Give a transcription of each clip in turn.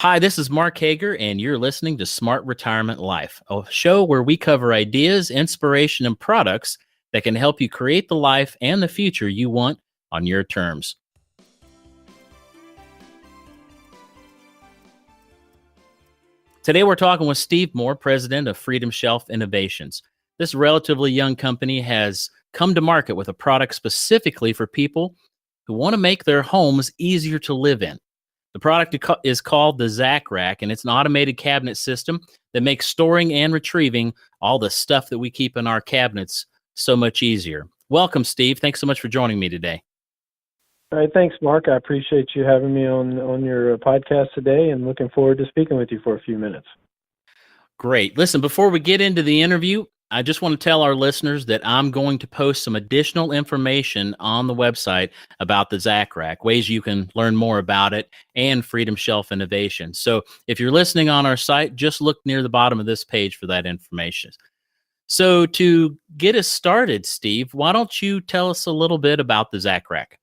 Hi, this is Mark Hager, and you're listening to Smart Retirement Life, a show where we cover ideas, inspiration, and products that can help you create the life and the future you want on your terms. Today, we're talking with Steve Moore, president of Freedom Shelf Innovations. This relatively young company has come to market with a product specifically for people who want to make their homes easier to live in. The product is called the Zack Rack, and it's an automated cabinet system that makes storing and retrieving all the stuff that we keep in our cabinets so much easier. Welcome, Steve. Thanks so much for joining me today. All right, thanks, Mark. I appreciate you having me on your podcast today, and looking forward to speaking with you for a few minutes. Great. Listen, before we get into the interview, I just want to tell our listeners that I'm going to post some additional information on the website about the Zack Rack, ways you can learn more about it, and Freedom Shelf Innovation. So if you're listening on our site, just look near the bottom of this page for that information. So to get us started, Steve, why don't you tell us a little bit about the Zack Rack?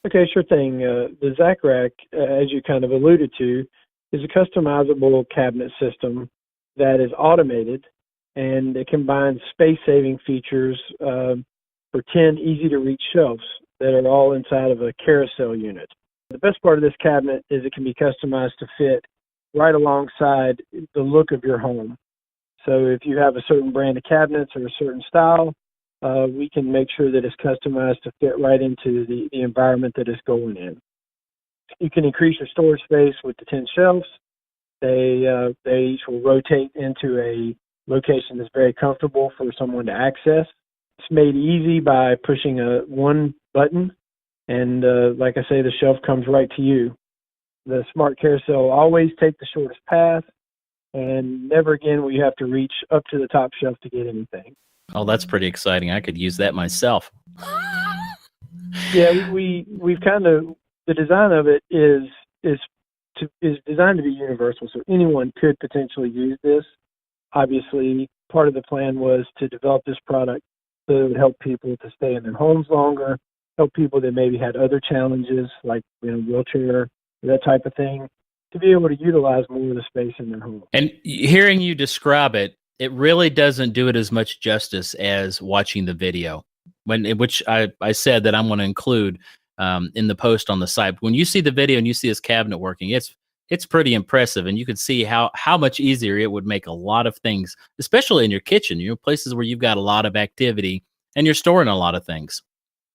Okay, sure thing. The Zack Rack, as you kind of alluded to, is a customizable cabinet system that is automated, and it combines space-saving features for 10 easy-to-reach shelves that are all inside of a carousel unit. The best part of this cabinet is it can be customized to fit right alongside the look of your home. So if you have a certain brand of cabinets or a certain style, we can make sure that it's customized to fit right into the environment that it's going in. You can increase your storage space with the 10 shelves. They each will rotate into a location that's very comfortable for someone to access. It's made easy by pushing one button, and like I say, the shelf comes right to you. The smart carousel always take the shortest path, and never again will you have to reach up to the top shelf to get anything. Oh, that's pretty exciting. I could use that myself. Yeah, we've kind of, the design of it is designed to be universal, so anyone could potentially use this. Obviously, part of the plan was to develop this product so it would help people to stay in their homes longer, help people that maybe had other challenges like wheelchair, that type of thing, to be able to utilize more of the space in their home. And hearing you describe it, it really doesn't do it as much justice as watching the video, which I said that I'm going to include in the post on the site. When you see the video and you see this cabinet working, it's pretty impressive, and you can see how much easier it would make a lot of things, especially in your kitchen, places where you've got a lot of activity and you're storing a lot of things.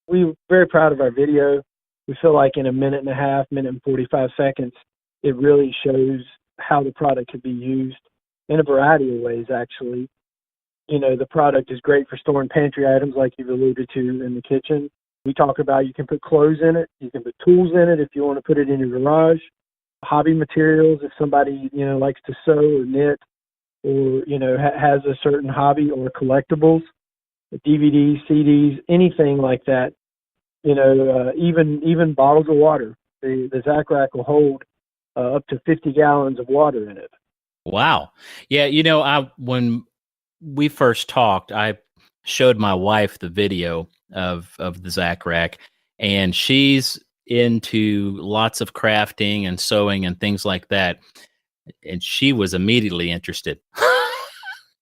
We're very proud of our video. We feel like in a minute and a half, minute and 45 seconds, it really shows how the product could be used in a variety of ways, actually. The product is great for storing pantry items like you've alluded to in the kitchen. We talk about you can put clothes in it, you can put tools in it if you want to put it in your garage. Hobby materials, if somebody, likes to sew or knit or, has a certain hobby, or collectibles, DVDs, CDs, anything like that, even bottles of water. The Zack Rack will hold up to 50 gallons of water in it. Wow. Yeah, when we first talked, I showed my wife the video of the Zack Rack, and she's into lots of crafting and sewing and things like that, and she was immediately interested.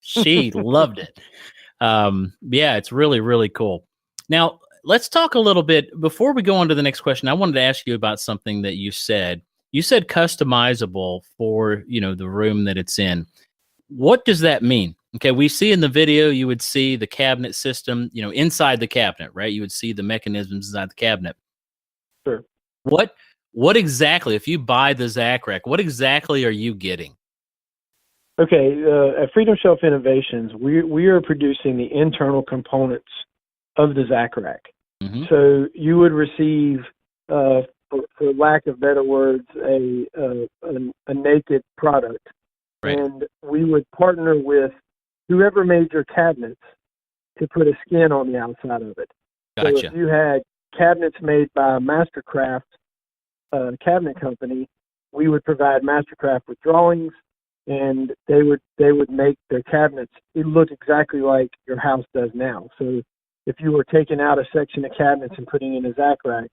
She loved it. Yeah, it's really, really cool. Now, let's talk a little bit before we go on to the next question. I wanted to ask you about something that you said. You said customizable for the room that it's in. What does that mean? Okay, we see in the video, you would see the cabinet system, inside the cabinet, right? You would see the mechanisms inside the cabinet. Sure. What exactly, if you buy the Zack Rack, what exactly are you getting? Okay, at Freedom Shelf Innovations, we are producing the internal components of the Zack Rack. Mm-hmm. So you would receive, for lack of better words, a naked product. Right. And we would partner with whoever made your cabinets to put a skin on the outside of it. Gotcha. So if you had cabinets made by Mastercraft cabinet company, we would provide Mastercraft with drawings, and they would make their cabinets look exactly like your house does now. So if you were taking out a section of cabinets and putting in a Zack Rack,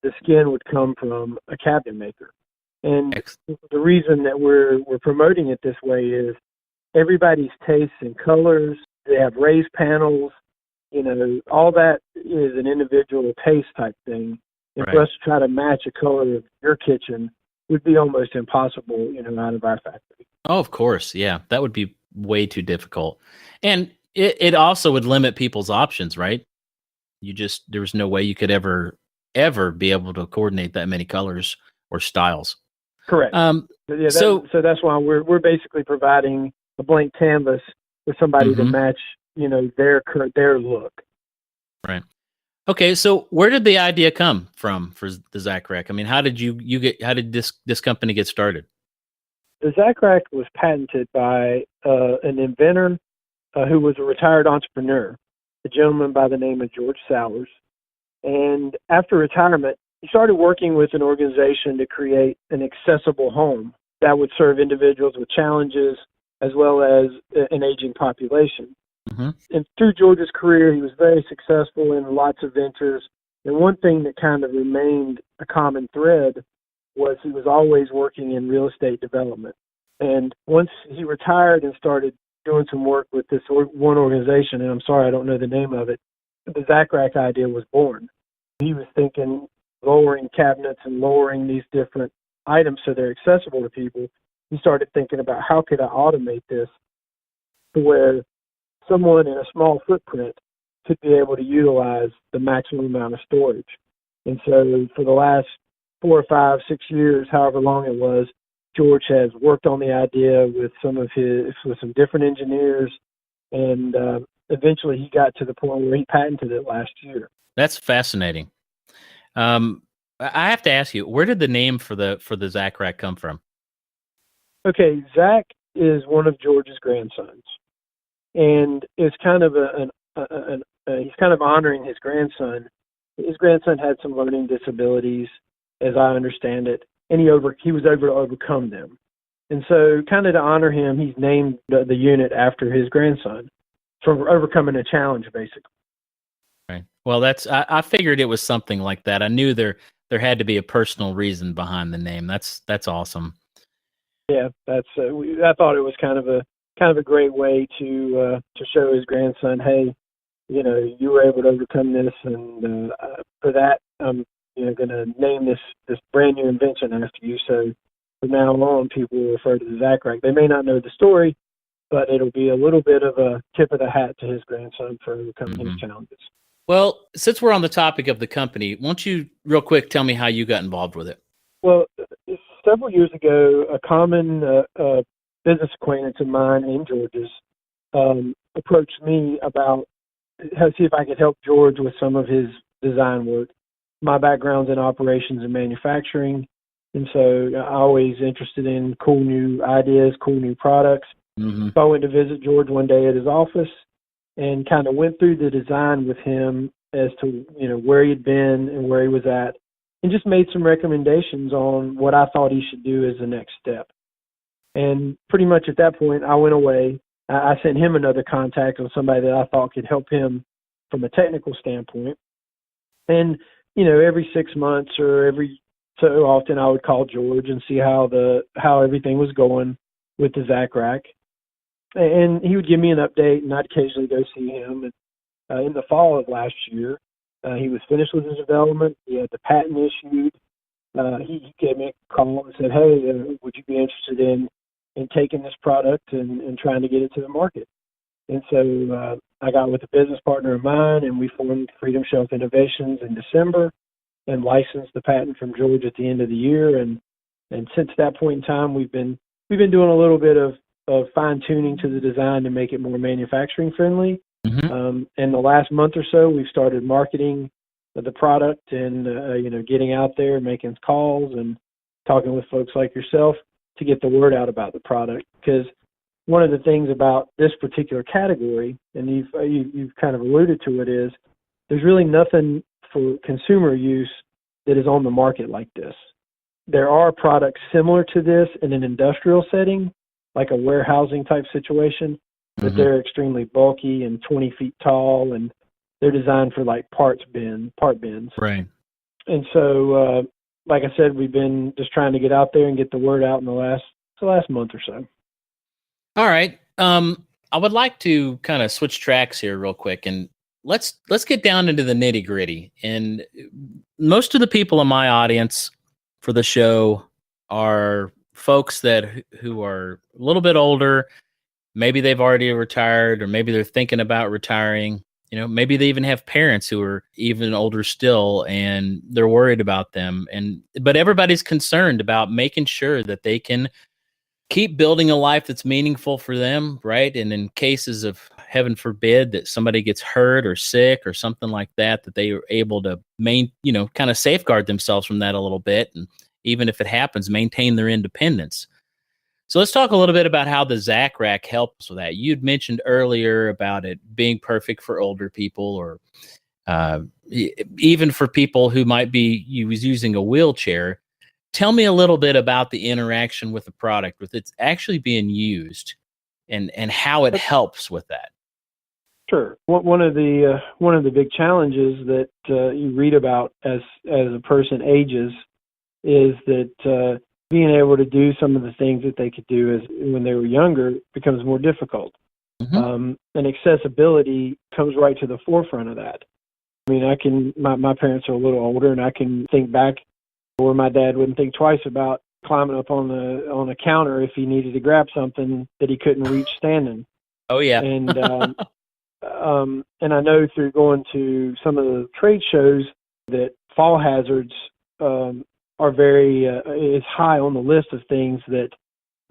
the skin would come from a cabinet maker. And the reason that we're promoting it this way is everybody's tastes and colors. They have raised panels. All that is an individual taste type thing. And for us to try to match a color of your kitchen would be almost impossible, out of our factory. Oh, of course. Yeah. That would be way too difficult. And it also would limit people's options, right? There was no way you could ever be able to coordinate that many colors or styles. Correct. So that's why we're basically providing a blank canvas for somebody to match, their look. Right. Okay. So where did the idea come from for the Zack Rack? I mean, how did how did this company get started? The Zack Rack was patented by an inventor who was a retired entrepreneur, a gentleman by the name of George Sowers. And after retirement, he started working with an organization to create an accessible home that would serve individuals with challenges as well as an aging population. Mm-hmm. And through George's career, he was very successful in lots of ventures. And one thing that kind of remained a common thread was he was always working in real estate development. And once he retired and started doing some work with this one organization, and I'm sorry, I don't know the name of it, the Zack Rack idea was born. He was thinking lowering cabinets and lowering these different items so they're accessible to people. He started thinking about how could I automate this to where someone in a small footprint could be able to utilize the maximum amount of storage. And so for the last 4 or 5, 6 years, however long it was, George has worked on the idea with some different engineers, and eventually he got to the point where he patented it last year. That's fascinating. I have to ask you, where did the name for the Zack Rack come from? Okay, Zack is one of George's grandsons, and it's kind of he's kind of honoring his grandson. His grandson had some learning disabilities, as I understand it, and he was able to overcome them. And so, kind of to honor him, he's named the unit after his grandson for overcoming a challenge, basically. Right. Well, I figured it was something like that. I knew there had to be a personal reason behind the name. That's awesome. Yeah, I thought it was kind of a great way to show his grandson, hey, you were able to overcome this, and for that, I'm going to name this brand new invention after you. So from now on, people will refer to the Zack Rack. They may not know the story, but it'll be a little bit of a tip of the hat to his grandson for overcoming his challenges. Well, since we're on the topic of the company, won't you real quick tell me how you got involved with it? Well, several years ago, a common business acquaintance of mine in George's approached me about see if I could help George with some of his design work. My background's in operations and manufacturing, and so I'm always interested in cool new ideas, cool new products. Mm-hmm. So I went to visit George one day at his office and kind of went through the design with him as to where he'd been and where he was at, and just made some recommendations on what I thought he should do as the next step. And pretty much at that point, I went away. I sent him another contact on somebody that I thought could help him from a technical standpoint. And, every 6 months or every so often I would call George and see how everything was going with the Zack Rack. And he would give me an update, and I'd occasionally go see him. And in the fall of last year, he was finished with his development. He had the patent issued. He gave me a call and said, hey, would you be interested in taking this product and trying to get it to the market? And so I got with a business partner of mine, and we formed Freedom Shelf Innovations in December and licensed the patent from George at the end of the year. And since that point in time, we've been doing a little bit of fine tuning to the design to make it more manufacturing friendly. Mm-hmm. And the last month or so, we've started marketing the product and getting out there, making calls and talking with folks like yourself to get the word out about the product. Because one of the things about this particular category, and you've kind of alluded to it, is there's really nothing for consumer use that is on the market like this. There are products similar to this in an industrial setting, like a warehousing type situation, but they're extremely bulky and 20 feet tall, and they're designed for like part bins. Right. And so like I said, we've been just trying to get out there and get the word out in the last month or so. All right. I would like to kind of switch tracks here real quick, and let's get down into the nitty gritty. And most of the people in my audience for the show are folks who are a little bit older. Maybe they've already retired, or maybe they're thinking about retiring. Maybe they even have parents who are even older still, and they're worried about them. But everybody's concerned about making sure that they can keep building a life that's meaningful for them, right? And in cases of, heaven forbid, that somebody gets hurt or sick or something like that, that they are able to kind of safeguard themselves from that a little bit. And even if it happens, maintain their independence. So let's talk a little bit about how the Zack Rack helps with that. You'd mentioned earlier about it being perfect for older people, or even for people who might be using a wheelchair. Tell me a little bit about the interaction with the product, with it's actually being used, and how it helps with that. Sure. One of the big challenges that you read about as a person ages is that being able to do some of the things that they could do when they were younger becomes more difficult. Mm-hmm. And accessibility comes right to the forefront of that. I mean, my parents are a little older, and I can think back where my dad wouldn't think twice about climbing up on a counter if he needed to grab something that he couldn't reach standing. Oh yeah. And and I know through going to some of the trade shows that fall hazards are very is high on the list of things that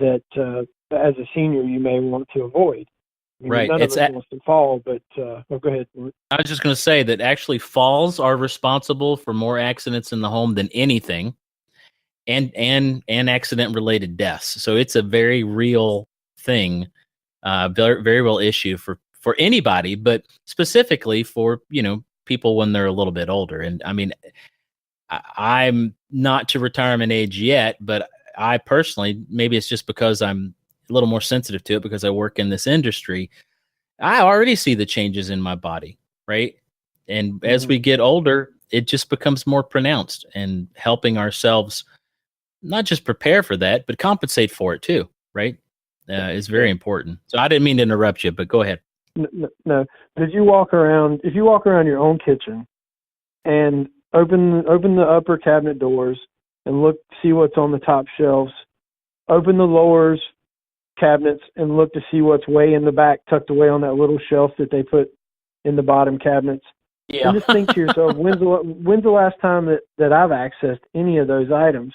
as a senior you may want to avoid. Right. None of us wants to fall, but go ahead. I was just going to say that actually falls are responsible for more accidents in the home than anything, and accident related deaths. So it's a very real thing, very, very real issue for anybody, but specifically for people when they're a little bit older. And I mean, I'm not to retirement age yet, but I personally, maybe it's just because I'm a little more sensitive to it because I work in this industry. I already see the changes in my body, right? And as we get older, it just becomes more pronounced, and helping ourselves not just prepare for that, but compensate for it too, right? Is very important. So I didn't mean to interrupt you, but go ahead. No. If you walk around your own kitchen and open the upper cabinet doors and see what's on the top shelves, open the lowers cabinets and look to see what's way in the back, tucked away on that little shelf that they put in the bottom cabinets. Yeah. And just think to yourself, when's the last time that I've accessed any of those items?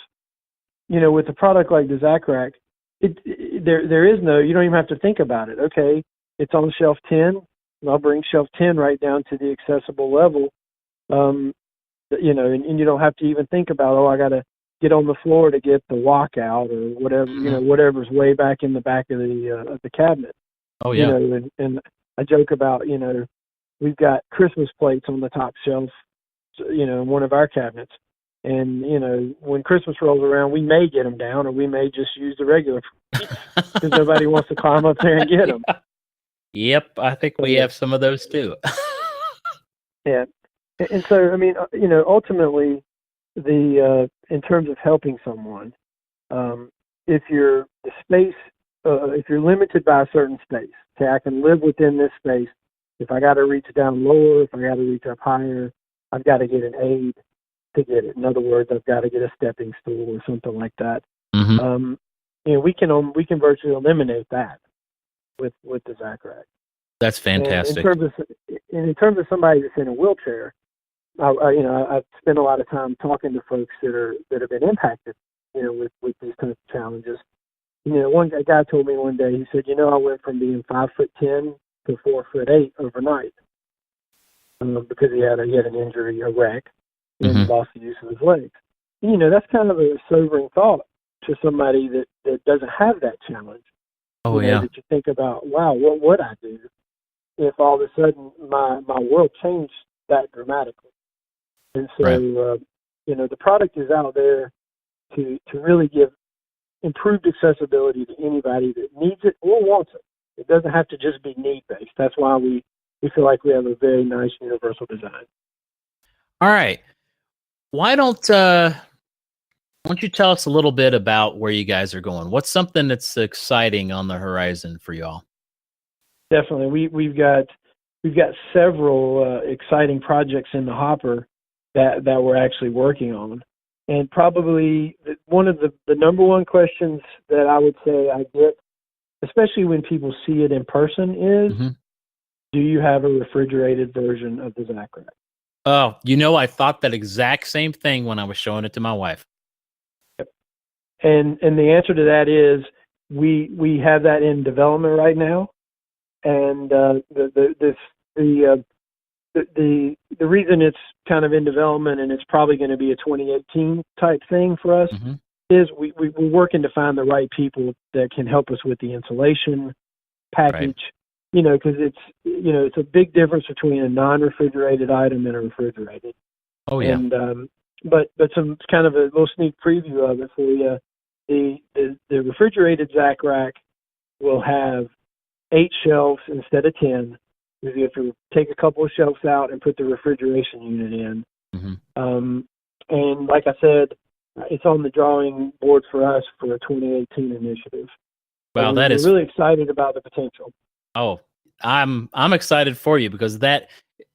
With a product like the Zack Rack, there is no, you don't even have to think about it. Okay, it's on shelf 10, and I'll bring shelf 10 right down to the accessible level. And you don't have to even think about, I got to get on the floor to get the walkout or whatever, whatever's way back in the back of the cabinet. Oh yeah. And I joke about, we've got Christmas plates on the top shelf, in one of our cabinets. And, when Christmas rolls around, we may get them down, or we may just use the regular because nobody wants to climb up there and get them. Yep. I think we have some of those too. Yeah. And so, I mean, ultimately, in terms of helping someone, if you're limited by a certain space, say I can live within this space. If I got to reach down lower, if I got to reach up higher, I've got to get an aid to get it. In other words, I've got to get a stepping stool or something like that. Mm-hmm. We can virtually eliminate that with the Zack Rack. That's fantastic. And in terms of somebody that's in a wheelchair, I've spent a lot of time talking to folks that have been impacted, with these kinds of challenges. A guy told me one day, he said, I went from being 5'10" to 4'8" overnight because he had an injury, a wreck, and lost the use of his legs. And, that's kind of a sobering thought to somebody that doesn't have that challenge. Oh yeah. That you think about, wow, what would I do if all of a sudden my world changed that dramatically? And so, right. The product is out there to really give improved accessibility to anybody that needs it or wants it. It doesn't have to just be need-based. That's why we feel like we have a very nice universal design. All right. Why don't Why don't you tell us a little bit about where you guys are going? What's something that's exciting on the horizon for y'all? Definitely, we've got several exciting projects in the hopper that we're actually working on, and probably one of the number one questions that I would say I get, especially when people see it in person, is, do you have a refrigerated version of the Zack Rack? Oh, I thought that exact same thing when I was showing it to my wife. Yep. And the answer to that is we have that in development right now, and the reason it's kind of in development and it's probably going to be a 2018 type thing for us is we're working to find the right people that can help us with the insulation package. Right. Because it's a big difference between a non-refrigerated item and a refrigerated. Oh yeah. And but some kind of a little sneak preview of it for you. The refrigerated Zack Rack will have 8 shelves instead of 10. You have to take a couple of shelves out and put the refrigeration unit in. And like I said, it's on the drawing board for us for a 2018 initiative. Wow, we're really excited about the potential. Oh, I'm excited for you, because that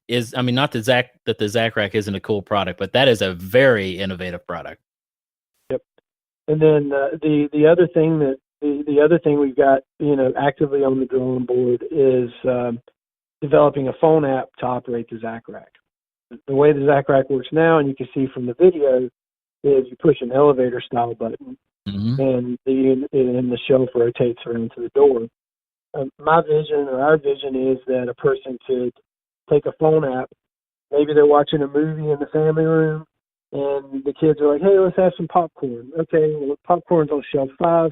is, I mean, not that the Zack Rack isn't a cool product, but that is a very innovative product. Yep. And then the other thing we've got actively on the drawing board is developing a phone app to operate the Zack Rack. The way the Zack Rack works now, and you can see from the video, is you push an elevator style button, and the shelf rotates around to the door. My vision, or our vision, is that a person could take a phone app. Maybe they're watching a movie in the family room, and the kids are like, "Hey, let's have some popcorn." Okay, well, popcorn's on shelf 5.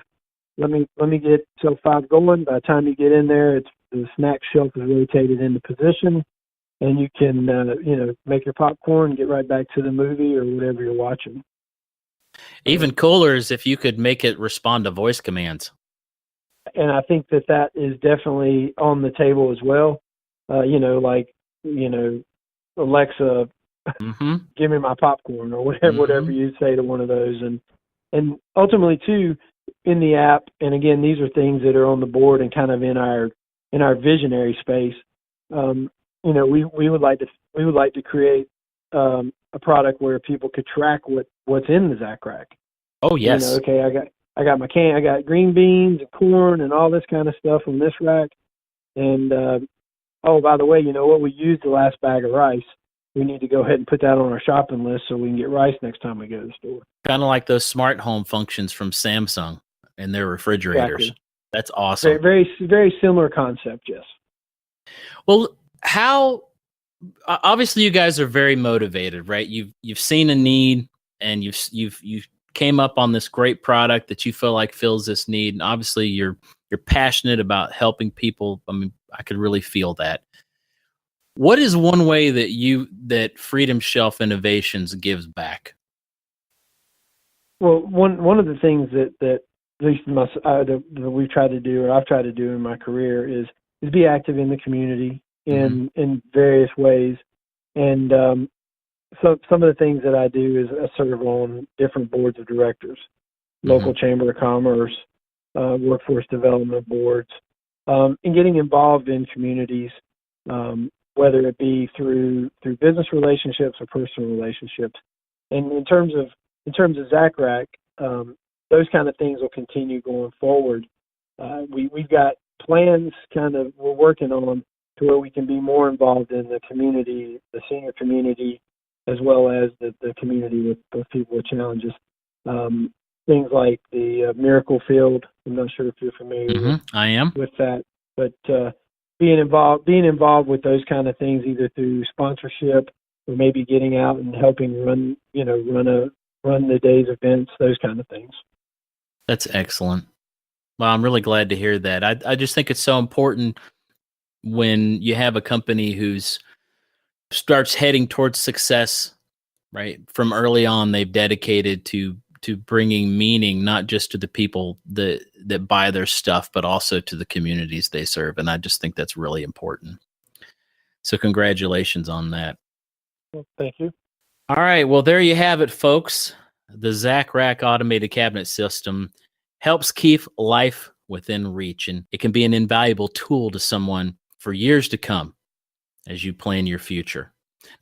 Let me get shelf 5 going. By the time you get in there, the snack shelf is rotated into position, and you can make your popcorn and get right back to the movie or whatever you're watching. Even cooler is if you could make it respond to voice commands. And I think that is definitely on the table as well. Alexa, give me my popcorn, or whatever you say to one of those. And ultimately too, in the app, and again, these are things that are on the board and kind of in our visionary space. We would like to create a product where people could track what's in the Zack Rack. Oh yes. Okay, I got my I got green beans and corn and all this kind of stuff on this rack. And oh, by the way, what, we used the last bag of rice. We need to go ahead and put that on our shopping list so we can get rice next time we go to the store. Kind of like those smart home functions from Samsung and their refrigerators. Exactly. That's awesome. Very, very similar concept, yes. Well, obviously you guys are very motivated, right? You've seen a need, and you've came up on this great product that you feel like fills this need, and obviously you're passionate about helping people. I mean, I could really feel that. What is one way that Freedom Shelf Innovations gives back? Well, one of the things that at least that we've tried to do, or I've tried to do in my career, is be active in the community in various ways. And so some of the things that I do is I serve on different boards of directors, local chamber of commerce, workforce development boards, and getting involved in communities, whether it be through business relationships or personal relationships. And in terms of Zack Rack, those kind of things will continue going forward. We've got plans we're working on to where we can be more involved in the community, the senior community, as well as the community with people with challenges. Things like the Miracle Field. I'm not sure if you're familiar I am with that, but being involved with those kind of things, either through sponsorship or maybe getting out and helping run the day's events, those kind of things. That's excellent. Well, I'm really glad to hear that. I just think it's so important when you have a company who's starts heading towards success, right? From early on, they've dedicated to bringing meaning, not just to the people that buy their stuff, but also to the communities they serve. And I just think that's really important. So congratulations on that. Well, thank you. All right. Well, there you have it, folks. The Zack Rack automated cabinet system helps keep life within reach, and it can be an invaluable tool to someone for years to come as you plan your future.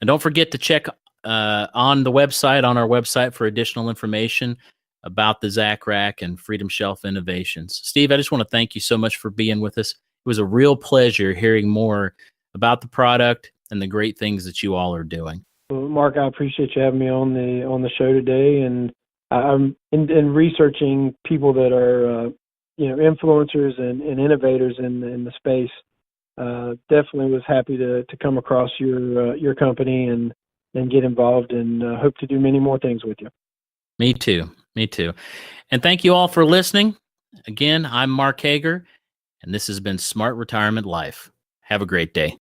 And don't forget to check on our website for additional information about the Zack Rack and Freedom Shelf Innovations. Steve, I just want to thank you so much for being with us. It was a real pleasure hearing more about the product and the great things that you all are doing. Well, Mark, I appreciate you having me on the show today, and I'm in researching people that are influencers and innovators in the space. Definitely was happy to come across your company and get involved, and hope to do many more things with you. Me too. Me too. And thank you all for listening. Again, I'm Mark Hager, and this has been Smart Retirement Life. Have a great day.